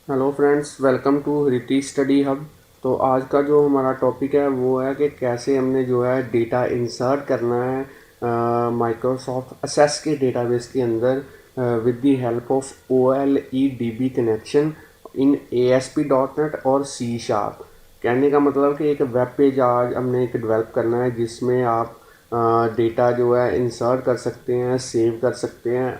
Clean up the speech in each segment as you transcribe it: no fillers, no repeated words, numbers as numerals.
Hello friends, welcome to Riti study hub. तो आज का जो हमारा टॉपिक है वो है कि कैसे हमने जो है डेटा इंसर्ट करना है माइक्रोसॉफ्ट असेस के डेटाबेस के अंदर with the help of O L E D B connection in A S P dot net और सी शार्प। कहने का मतलब कि एक वेब पेज आज हमने एक डेवलप करना है जिसमें आप डेटा जो है इंसर्ट कर सकते हैं, सेव कर सकते हैं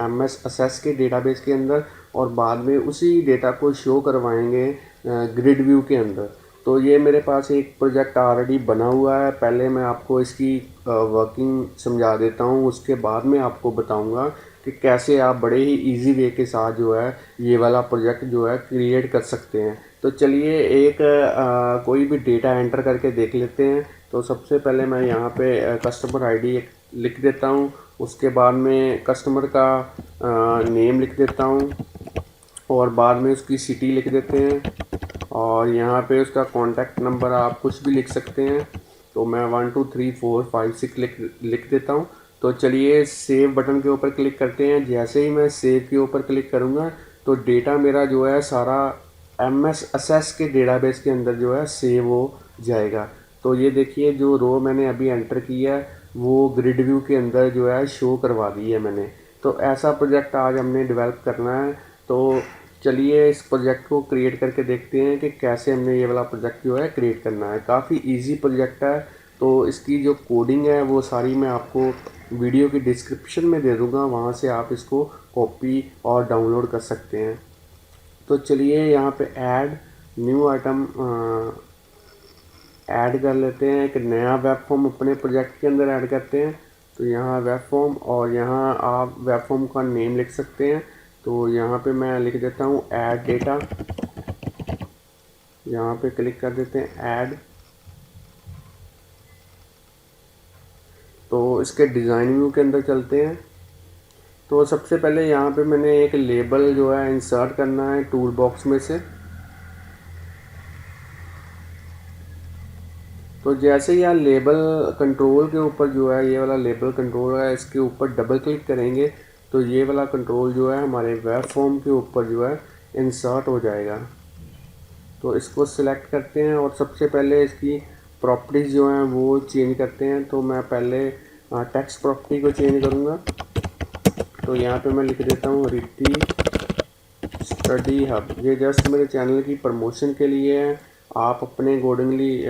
एम एस असेस के डेटाबेस के अंदर, और बाद में उसी डेटा को शो करवाएंगे ग्रिड व्यू के अंदर। तो ये मेरे पास एक प्रोजेक्ट ऑलरेडी बना हुआ है। पहले मैं आपको इसकी वर्किंग समझा देता हूँ, उसके बाद में आपको बताऊँगा कि कैसे आप बड़े ही इजी वे के साथ जो है ये वाला प्रोजेक्ट जो है क्रिएट कर सकते हैं। तो चलिए एक कोई भी डेटा एंटर करके देख लेते हैं। तो सबसे पहले मैं यहाँ पे कस्टमर आईडी लिख देता हूँ, उसके बाद में कस्टमर का नेम लिख देता हूँ, और बाद में उसकी सिटी लिख देते हैं, और यहाँ पे उसका कॉन्टैक्ट नंबर आप कुछ भी लिख सकते हैं। तो मैं 1 2 3 4 5 6 लिख देता हूँ। तो चलिए सेव बटन के ऊपर क्लिक करते हैं। जैसे ही मैं सेव के ऊपर क्लिक करूँगा तो डेटा मेरा जो है सारा एम एस असेस के डेटाबेस के अंदर जो है सेव हो जाएगा। तो ये देखिए जो रो मैंने अभी एंटर किया है वो ग्रिड व्यू के अंदर जो है शो करवा दी है मैंने। तो ऐसा प्रोजेक्ट आज हमने डेवलप करना है। तो चलिए इस प्रोजेक्ट को क्रिएट करके देखते हैं कि कैसे हमने ये वाला प्रोजेक्ट जो है क्रिएट करना है। काफ़ी इजी प्रोजेक्ट है। तो इसकी जो कोडिंग है वो सारी मैं आपको वीडियो की डिस्क्रिप्शन में दे दूँगा, वहाँ से आप इसको कॉपी और डाउनलोड कर सकते हैं। तो चलिए यहाँ पे ऐड न्यू आइटम ऐड कर लेते हैं। एक नया वेब फॉर्म अपने प्रोजेक्ट के अंदर ऐड करते हैं। तो यहाँ वेब फॉर्म, और यहाँ आप वेब फॉर्म का नेम लिख सकते हैं। तो यहाँ पे मैं लिख देता हूँ ऐड डेटा। यहाँ पे क्लिक कर देते हैं ऐड। तो इसके डिज़ाइन व्यू के अंदर चलते हैं। तो सबसे पहले यहाँ पे मैंने एक लेबल जो है इंसर्ट करना है टूल बॉक्स में से। तो जैसे ही आप लेबल कंट्रोल के ऊपर जो है ये वाला लेबल कंट्रोल है, इसके ऊपर डबल क्लिक करेंगे तो ये वाला कंट्रोल जो है हमारे वेब फॉर्म के ऊपर जो है इंसर्ट हो जाएगा। तो इसको सिलेक्ट करते हैं और सबसे पहले इसकी प्रॉपर्टीज़ जो हैं वो चेंज करते हैं। तो मैं पहले टेक्स्ट प्रॉपर्टी को चेंज करूँगा। तो यहाँ पे मैं लिख देता हूँ रिटी स्टडी हब। ये जस्ट मेरे चैनल की प्रमोशन के लिए है। आप अपने अकॉर्डिंगली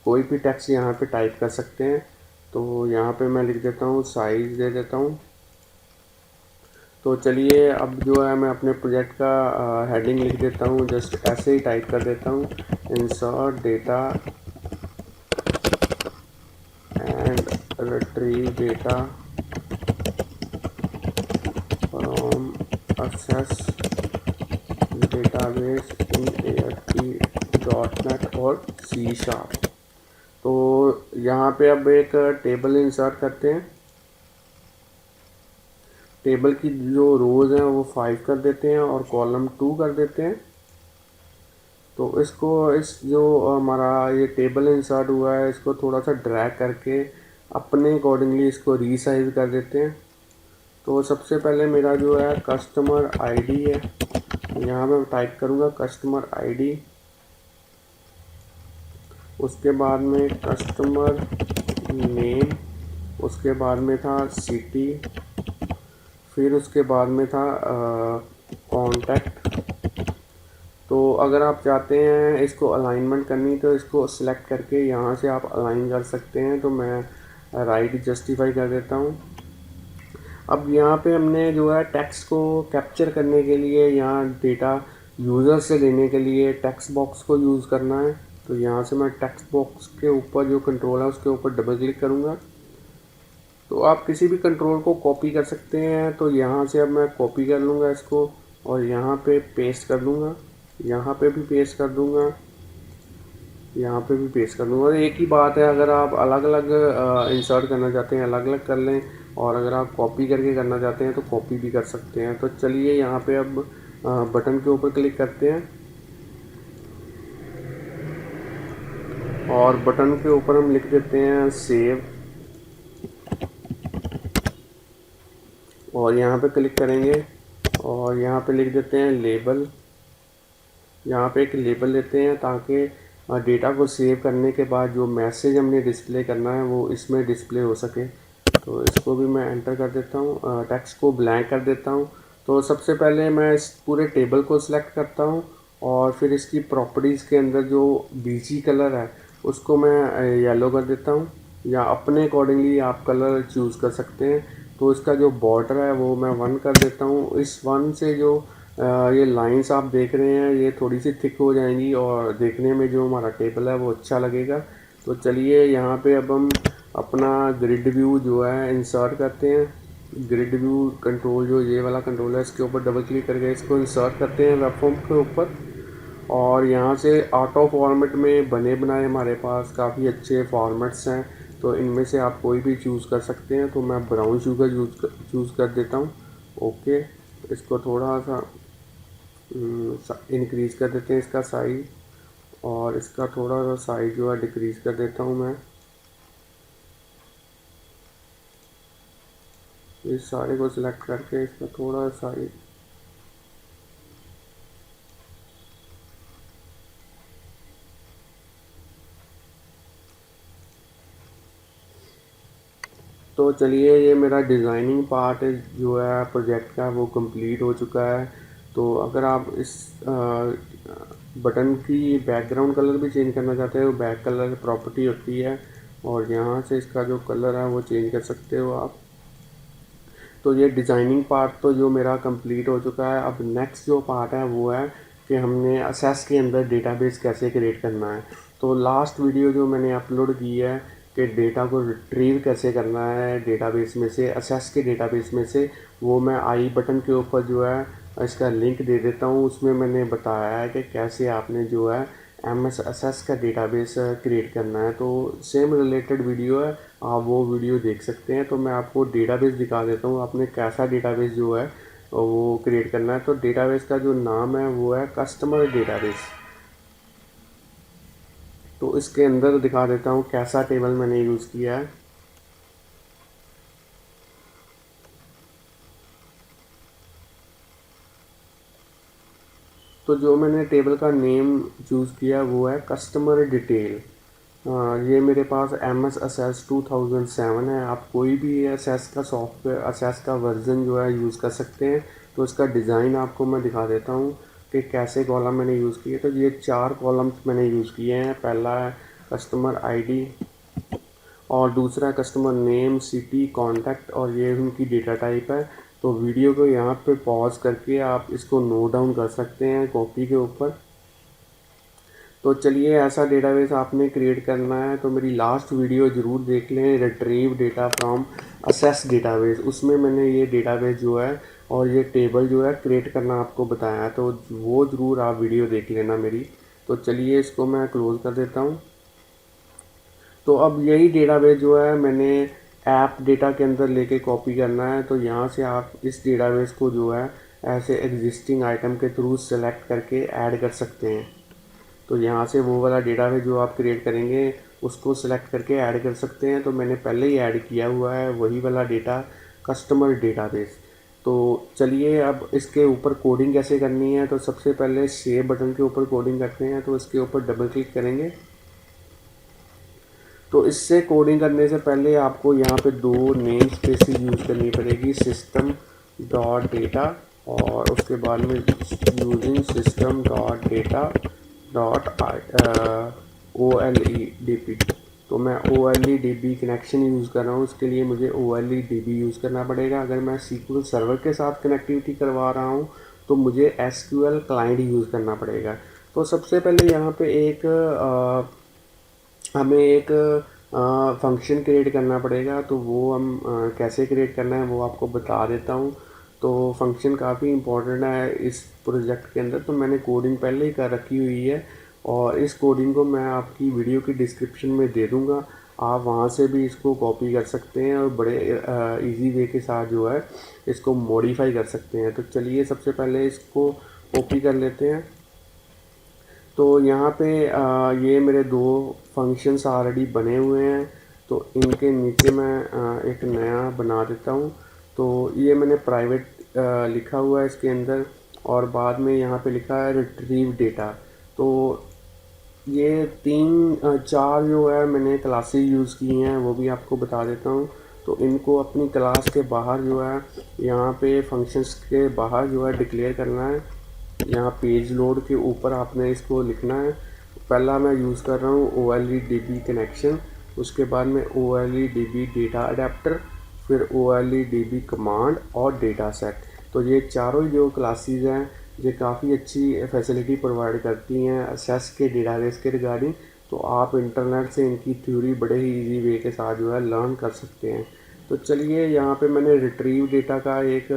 कोई भी टेक्स्ट यहाँ पे टाइप कर सकते हैं। तो यहाँ पे मैं लिख देता हूँ साइज़ दे देता हूँ। तो चलिए अब जो है मैं अपने प्रोजेक्ट का हेडिंग लिख देता हूँ, जस्ट ऐसे ही टाइप कर देता हूँ insert data and retrieve data from assess database in ASP.NET और सी शार्प। तो यहाँ पे अब एक टेबल इंसर्ट करते हैं। टेबल की जो रोज़ हैं वो 5 कर देते हैं और कॉलम 2 कर देते हैं। तो इसको इस जो हमारा ये टेबल इंसर्ट हुआ है इसको थोड़ा सा ड्रैग करके अपने अकॉर्डिंगली इसको रीसाइज कर देते हैं। तो सबसे पहले मेरा जो है कस्टमर आईडी है, यहाँ मैं टाइप करूँगा कस्टमर आईडी। उसके बाद में कस्टमर नेम, उसके बाद में था सिटी, फिर उसके बाद में था कॉन्टैक्ट। तो अगर आप चाहते हैं इसको अलाइनमेंट करनी तो इसको सिलेक्ट करके यहाँ से आप अलाइन कर सकते हैं। तो मैं राइट जस्टिफाई कर देता हूँ। अब यहाँ पे हमने जो है टेक्स्ट को कैप्चर करने के लिए यहाँ डेटा यूज़र से लेने के लिए टेक्स्ट बॉक्स को यूज़ करना है। तो यहाँ से मैं टेक्स्ट बॉक्स के ऊपर जो कंट्रोल है उसके ऊपर डबल क्लिक करूँगा। तो आप किसी भी कंट्रोल को कॉपी कर सकते हैं। तो यहाँ से अब मैं कॉपी कर लूँगा इसको और यहाँ पे पेस्ट कर दूँगा, यहाँ पे भी पेस्ट कर दूँगा, यहाँ पे भी पेस्ट कर दूँगा। एक ही बात है, अगर आप अलग अलग इंसर्ट करना चाहते हैं अलग अलग कर लें, और अगर आप कॉपी करके करना चाहते हैं तो कॉपी भी कर सकते हैं। तो चलिए यहाँ पे अब बटन के ऊपर क्लिक करते हैं और बटन के ऊपर हम लिख देते हैं सेव, और यहाँ पे क्लिक करेंगे और यहाँ पे लिख देते हैं लेबल। यहाँ पे एक लेबल लेते हैं ताकि डेटा को सेव करने के बाद जो मैसेज हमने डिस्प्ले करना है वो इसमें डिस्प्ले हो सके। तो इसको भी मैं एंटर कर देता हूँ, टेक्स्ट को ब्लैंक कर देता हूँ। तो सबसे पहले मैं इस पूरे टेबल को सिलेक्ट करता हूँ और फिर इसकी प्रॉपर्टीज़ के अंदर जो बीजी कलर है उसको मैं येलो कर देता हूँ, या अपने अकॉर्डिंगली आप कलर चूज़ कर सकते हैं। तो इसका जो बॉर्डर है वो मैं 1 कर देता हूँ। इस 1 से जो ये लाइंस आप देख रहे हैं ये थोड़ी सी थिक हो जाएंगी और देखने में जो हमारा टेबल है वो अच्छा लगेगा। तो चलिए यहाँ पे अब हम अपना ग्रिड व्यू जो है इंसर्ट करते हैं। ग्रिड व्यू कंट्रोल जो ये वाला कंट्रोल है इसके ऊपर डबल क्लिक करके इसको इंसर्ट करते हैं वेब फॉर्म के ऊपर। और यहाँ से ऑटो फॉर्मेट में बने बनाए हमारे पास काफ़ी अच्छे फॉर्मेट्स हैं, तो इनमें से आप कोई भी चूज़ कर सकते हैं। तो मैं ब्राउन शुगर चूज़ कर देता हूँ। ओके, इसको थोड़ा सा इंक्रीज़ कर देते हैं इसका साइज़, और इसका थोड़ा सा साइज़ जो है डिक्रीज़ कर देता हूँ मैं। इस सारे को सिलेक्ट करके इसका थोड़ा सा साइज़, तो चलिए ये मेरा डिज़ाइनिंग पार्ट जो है प्रोजेक्ट का वो कंप्लीट हो चुका है। तो अगर आप इस बटन की बैकग्राउंड कलर भी चेंज करना चाहते हो, बैक कलर प्रॉपर्टी होती है और यहाँ से इसका जो कलर है वो चेंज कर सकते हो आप। तो ये डिज़ाइनिंग पार्ट तो जो मेरा कंप्लीट हो चुका है। अब नेक्स्ट जो पार्ट है वो है कि हमने असेस के अंदर डेटाबेस कैसे क्रिएट करना है। तो लास्ट वीडियो जो मैंने अपलोड की है कि डेटा को रिट्रीव कैसे करना है डेटाबेस में से, असेस के डेटाबेस में से, वो मैं आई बटन के ऊपर जो है इसका लिंक दे देता हूँ। उसमें मैंने बताया है कि कैसे आपने जो है एमएस असेस का डेटाबेस क्रिएट करना है। तो सेम रिलेटेड वीडियो है, आप वो वीडियो देख सकते हैं। तो मैं आपको डेटाबेस दिखा देता हूँ आपने कैसा डेटाबेस जो है वो क्रिएट करना है। तो डेटाबेस का जो नाम है वो है कस्टमर डेटाबेस। तो इसके अंदर दिखा देता हूँ कैसा टेबल मैंने यूज़ किया है। तो जो मैंने टेबल का नेम चूज़ किया वो है कस्टमर डिटेल। ये मेरे पास एम एस असेस 2007 है। आप कोई भी असेस का सॉफ्टवेयर असेस का वर्जन जो है यूज़ कर सकते हैं। तो इसका डिज़ाइन आपको मैं दिखा देता हूँ कि कैसे कॉलम मैंने यूज़ किए। तो ये 4 कॉलम्स मैंने यूज़ किए हैं। पहला है कस्टमर आईडी, और दूसरा कस्टमर नेम, सिटी, कॉन्टैक्ट, और ये उनकी डेटा टाइप है। तो वीडियो को यहाँ पे पॉज करके आप इसको नोट डाउन कर सकते हैं कॉपी के ऊपर। तो चलिए ऐसा डेटाबेस आपने क्रिएट करना है तो मेरी लास्ट वीडियो ज़रूर देख लें, retrieve data from assess database. उसमें मैंने ये डेटाबेस जो है और ये टेबल जो है क्रिएट करना आपको बताया है, तो वो ज़रूर आप वीडियो देख लेना मेरी। तो चलिए इसको मैं क्लोज़ कर देता हूँ। तो अब यही डेटाबेस जो है मैंने ऐप डेटा के अंदर लेके कॉपी करना है। तो यहाँ से आप इस डेटाबेस को जो है ऐसे एग्जिस्टिंग आइटम के थ्रू सेलेक्ट करके ऐड कर सकते हैं। तो यहाँ से वो वाला डेटाबेस जो आप क्रिएट करेंगे उसको सेलेक्ट करके ऐड कर सकते हैं। तो मैंने पहले ही ऐड किया हुआ है वही वाला डेटा, कस्टमर डेटाबेस। तो चलिए अब इसके ऊपर कोडिंग कैसे करनी है। तो सबसे पहले सेव बटन के ऊपर कोडिंग करते हैं। तो इसके ऊपर डबल क्लिक करेंगे। तो इससे कोडिंग करने से पहले आपको यहाँ पे 2 नेम स्पेसेस यूज़ करनी पड़ेगी, सिस्टम डॉट डेटा और उसके बाद में using system dot data dot OLEDB। तो मैं OLEDB कनेक्शन यूज़ कर रहा हूँ, इसके लिए मुझे OLEDB यूज़ करना पड़ेगा। अगर मैं SQL सर्वर के साथ कनेक्टिविटी करवा रहा हूँ तो मुझे SQL क्लाइंट यूज़ करना पड़ेगा। तो सबसे पहले यहाँ पे हमें एक फंक्शन क्रिएट करना पड़ेगा। तो वो हम कैसे क्रिएट करना है वो आपको बता देता हूँ। तो फंक्शन काफ़ी इम्पोर्टेंट है इस प्रोजेक्ट के अंदर। तो मैंने कोडिंग पहले ही कर रखी हुई है और इस कोडिंग को मैं आपकी वीडियो की डिस्क्रिप्शन में दे दूँगा, आप वहाँ से भी इसको कॉपी कर सकते हैं और बड़े इजी वे के साथ जो है इसको मॉडिफाई कर सकते हैं। तो चलिए सबसे पहले इसको कॉपी कर लेते हैं। तो यहाँ पे ये मेरे 2 फंक्शंस ऑलरेडी बने हुए हैं। तो इनके नीचे मैं एक नया बना देता हूँ। तो ये मैंने प्राइवेट लिखा हुआ है इसके अंदर। और बाद में यहाँ पे लिखा है रिट्रीव डेटा। तो ये चार जो है मैंने क्लासेस यूज़ की हैं, वो भी आपको बता देता हूँ। तो इनको अपनी क्लास के बाहर जो है, यहाँ पे फंक्शंस के बाहर जो है डिक्लेयर करना है। यहाँ पेज लोड के ऊपर आपने इसको लिखना है। पहला मैं यूज़ कर रहा हूँ OLEDB कनेक्शन, उसके बाद में OLEDB डेटा अडेप्टर, फिर OLEDB कमांड और डेटा सेट। तो ये चारों ही जो क्लासेस हैं, ये काफ़ी अच्छी फैसिलिटी प्रोवाइड करती हैं असेस के डेटाबेस के रिगार्डिंग। तो आप इंटरनेट से इनकी थ्योरी बड़े ही इजी वे के साथ जो है लर्न कर सकते हैं। तो चलिए, यहाँ पे मैंने रिट्रीव डेटा का एक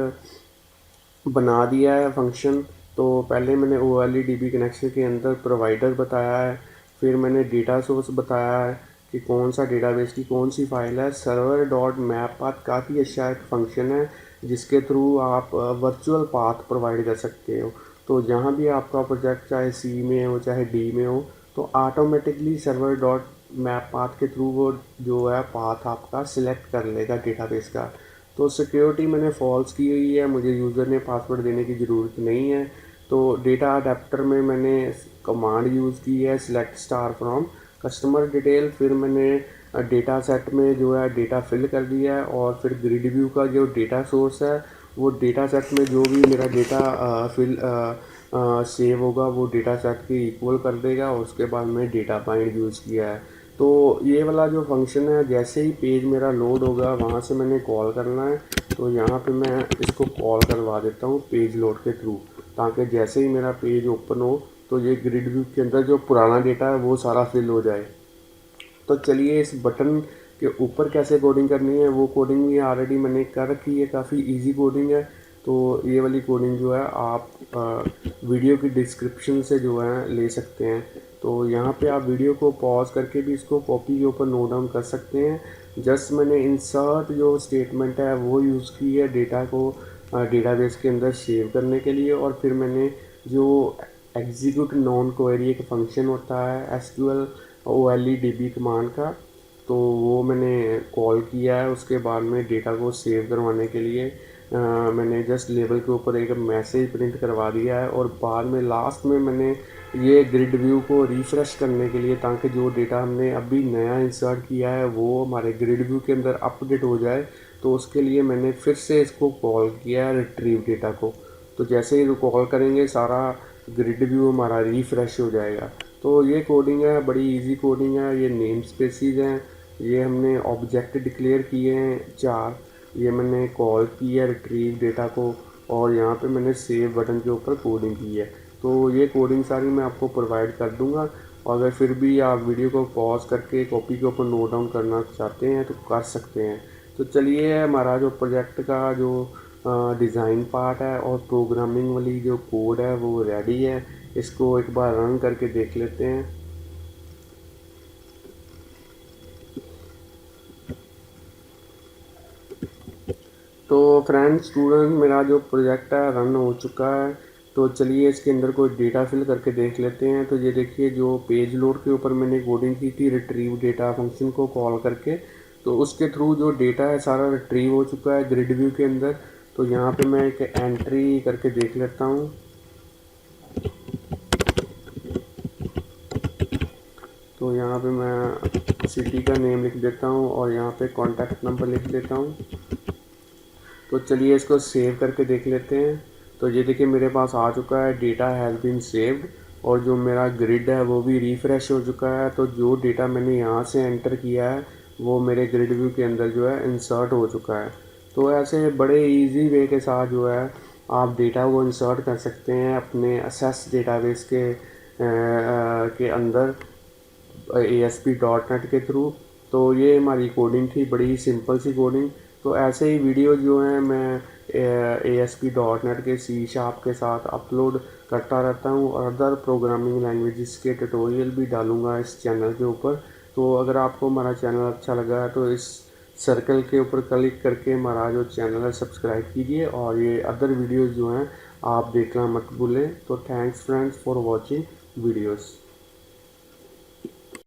बना दिया है फंक्शन। तो पहले मैंने OLEDB कनेक्शन के अंदर प्रोवाइडर बताया है, फिर मैंने डेटा सोर्स बताया है कि कौन सा डेटाबेस की कौन सी फाइल है। सर्वर डॉट मैप पाथ काफ़ी अच्छा एक फंक्शन है जिसके थ्रू आप वर्चुअल पाथ प्रोवाइड कर सकते हो। तो जहाँ भी आपका प्रोजेक्ट चाहे C में हो चाहे D में हो, तो automatically server dot map path के थ्रू वो जो है पाथ आपका सिलेक्ट कर लेगा डेटाबेस का। तो सिक्योरिटी मैंने फॉल्स की हुई है, मुझे यूज़र ने पासवर्ड देने की ज़रूरत नहीं है। तो डेटा अडेप्टर में मैंने कमांड यूज़ की है select star from customer detail. फिर मैंने डेटा सेट में जो है डेटा फिल कर दिया है, और फिर ग्रिड व्यू का जो डेटा सोर्स है, वो डेटा सेट में जो भी मेरा डेटा फिल सेव होगा वो डेटा सेट के इक्वल कर देगा, और उसके बाद मैं डेटा बाइंड यूज़ किया है। तो ये वाला जो फंक्शन है, जैसे ही पेज मेरा लोड होगा वहाँ से मैंने कॉल करना है। तो यहाँ पे मैं इसको कॉल करवा देता हूँ पेज लोड के थ्रू, ताकि जैसे ही मेरा पेज ओपन हो तो ये ग्रिड व्यू के अंदर जो पुराना डेटा है वो सारा फिल हो जाए। तो चलिए, इस बटन के ऊपर कैसे कोडिंग करनी है वो कोडिंग भी ऑलरेडी मैंने कर रखी है, काफ़ी इजी कोडिंग है। तो ये वाली कोडिंग जो है आप वीडियो की डिस्क्रिप्शन से जो है ले सकते हैं। तो यहाँ पे आप वीडियो को पॉज करके भी इसको कॉपी के ऊपर नोट डाउन कर सकते हैं। जस्ट मैंने इंसर्ट जो स्टेटमेंट है वो यूज़ की है डेटा को डेटाबेस के अंदर सेव करने के लिए, और फिर मैंने जो एग्जीक्यूट नॉन क्वेरी एक फंक्शन होता है SQL OLEDB कमांड का, तो वो मैंने कॉल किया है। उसके बाद में डेटा को सेव करवाने के लिए मैंने जस्ट लेबल के ऊपर एक मैसेज प्रिंट करवा दिया है, और बाद में लास्ट में मैंने ये ग्रिड व्यू को रिफ़्रेश करने के लिए, ताकि जो डेटा हमने अभी नया इंसर्ट किया है वो हमारे ग्रिड व्यू के अंदर अपडेट हो जाए, तो उसके लिए मैंने फिर से इसको कॉल किया है रिट्रीव डेटा को। तो जैसे ही कॉल करेंगे सारा ग्रिड व्यू हमारा रिफ़्रेश हो जाएगा। तो ये कोडिंग है, बड़ी इजी कोडिंग है। ये नेम स्पेसिस हैं, ये हमने ऑब्जेक्ट डिक्लेयर किए हैं चार, ये मैंने कॉल की है रिट्रीव डेटा को, और यहाँ पे मैंने सेव बटन के ऊपर कोडिंग की है। तो ये कोडिंग सारी मैं आपको प्रोवाइड कर दूँगा, और अगर फिर भी आप वीडियो को पॉज करके कॉपी के ऊपर नोट डाउन करना चाहते हैं तो कर सकते हैं। तो चलिए, हमारा जो प्रोजेक्ट का जो डिज़ाइन पार्ट है और प्रोग्रामिंग वाली जो कोड है वो रेडी है। इसको एक बार रन करके देख लेते हैं। तो फ्रेंड्स स्टूडेंट, मेरा जो प्रोजेक्ट है रन हो चुका है। तो चलिए, इसके अंदर कोई डेटा फिल करके देख लेते हैं। तो ये देखिए, जो पेज लोड के ऊपर मैंने कोडिंग की थी रिट्रीव डेटा फंक्शन को कॉल करके, तो उसके थ्रू जो डेटा है सारा रिट्रीव हो चुका है ग्रिड व्यू के अंदर। तो यहाँ पे मैं एक एंट्री करके देख लेता हूँ। तो यहाँ पे मैं सिटी का नेम लिख देता हूँ, और यहाँ पे कॉन्टैक्ट नंबर लिख देता हूँ। तो चलिए, इसको सेव करके देख लेते हैं। तो ये देखिए, मेरे पास आ चुका है डेटा हैज़ बीन सेव्ड, और जो मेरा ग्रिड है वो भी रिफ़्रेश हो चुका है। तो जो डेटा मैंने यहाँ से एंटर किया है वो मेरे ग्रिड व्यू के अंदर जो है इंसर्ट हो चुका है। तो ऐसे बड़े इजी वे के साथ जो है आप डेटा को इंसर्ट कर सकते हैं अपने असेस डेटाबेस के अंदर ASP.NET के थ्रू। तो ये हमारी कोडिंग थी, बड़ी ही सिंपल सी कोडिंग। तो ऐसे ही वीडियो जो हैं मैं ASP.NET के C# के साथ अपलोड करता रहता हूँ, और अदर प्रोग्रामिंग लैंग्वेजेस के ट्यूटोरियल भी डालूँगा इस चैनल के ऊपर। तो अगर आपको हमारा चैनल अच्छा लगा है तो इस सर्कल के ऊपर क्लिक करके हमारा जो चैनल है सब्सक्राइब कीजिए, और ये अदर वीडियोज़ जो हैं आप देखना मत भूलें। तो thanks friends for watching videos.